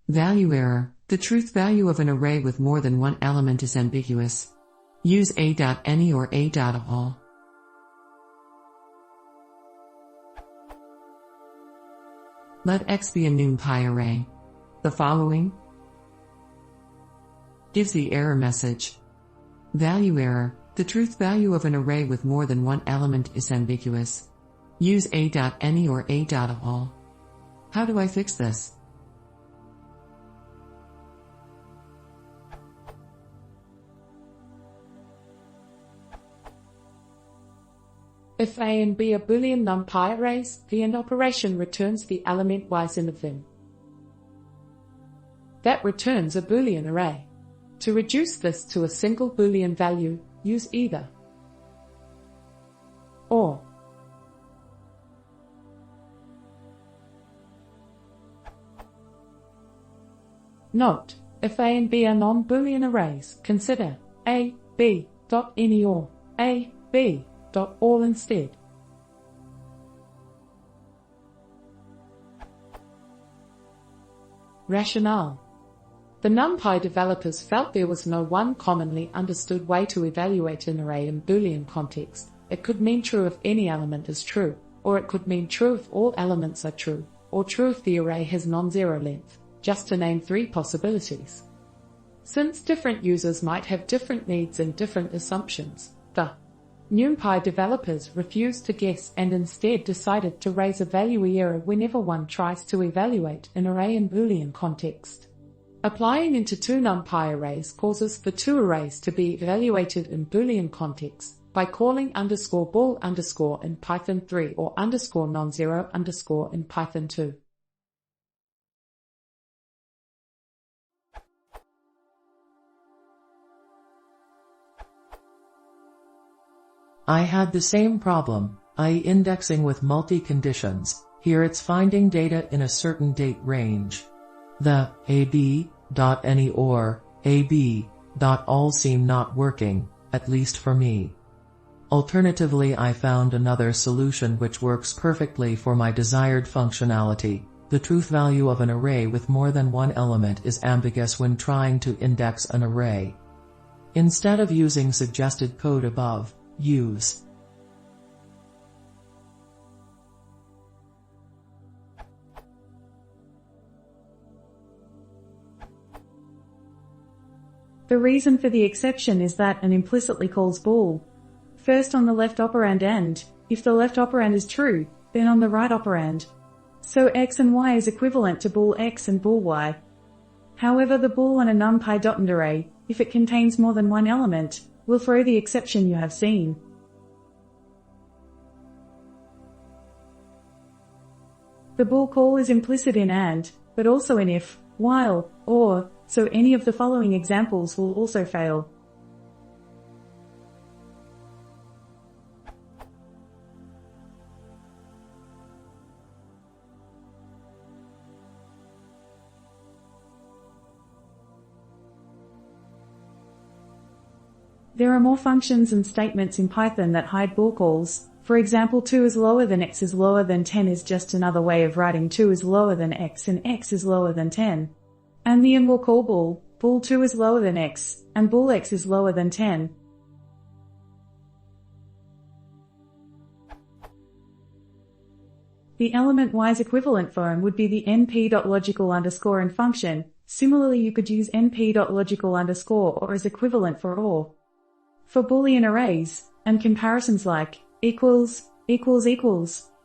Value error. The truth value of an array with more than one element is ambiguous. Use a.any or a.al. Let X be a numpy array. The following gives the error message. Value error. The truth value of an array with more than one element is ambiguous. Use a.any or a.al. How do I fix this? If A and B are Boolean numpy arrays, the AND operation returns the element-wise in of them. That returns a Boolean array. To reduce this to a single Boolean value, use either or. Note: if A and B are non-Boolean arrays, consider a.b.any or a.b.al instead. Rationale. The NumPy developers felt there was no one commonly understood way to evaluate an array in Boolean context. It could mean true if any element is true, or it could mean true if all elements are true, or true if the array has non-zero length, just to name 3 possibilities. Since different users might have different needs and different assumptions, the NumPy developers refused to guess and instead decided to raise a value error whenever one tries to evaluate an array in Boolean context. Applying into 2 NumPy arrays causes the 2 arrays to be evaluated in Boolean context by calling _bool_ in Python 3 or _non-zero_ in Python 2. I had the same problem, i.e. indexing with multi-conditions. Here it's finding data in a certain date range. The a.any or a.al seem not working, at least for me. Alternatively, I found another solution which works perfectly for my desired functionality. The truth value of an array with more than one element is ambiguous when trying to index an array. Instead of using suggested code above, use The reason for the exception is that an implicitly calls bool. First on the left operand and, if the left operand is true, then on the right operand. So x and y is equivalent to bool x and bool y. However, the bool on a numpy dotted array, if it contains more than one element, will throw the exception you have seen. The bool call is implicit in and, but also in if, while, or, so any of the following examples will also fail. There are more functions and statements in Python that hide bool calls. For example, 2 is lower than x is lower than 10 is just another way of writing 2 is lower than x and x is lower than 10. And the and will call bool 2 is lower than x, and bool x is lower than 10. The element-wise equivalent for and would be the np.logical_ in function. Similarly, you could use np.logical_ or as equivalent for or. For Boolean arrays, and comparisons like equals,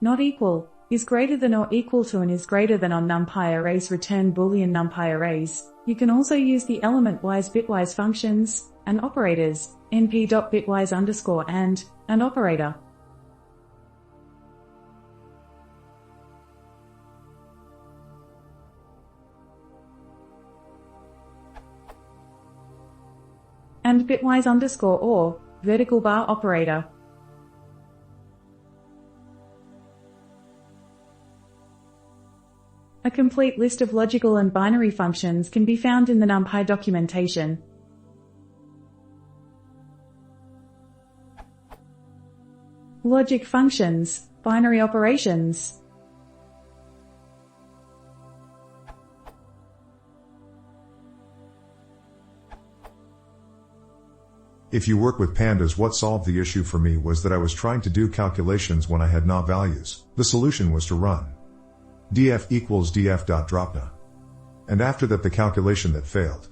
not equal, is greater than or equal to and is greater than on numpy arrays return Boolean numpy arrays. You can also use the element-wise bitwise functions and operators, np.bitwise_ and an operator. And bitwise_ or vertical bar operator. A complete list of logical and binary functions can be found in the NumPy documentation. Logic functions, binary operations. If you work with pandas, what solved the issue for me was that I was trying to do calculations when I had not values. The solution was to run df equals df.dropna. And after that the calculation that failed.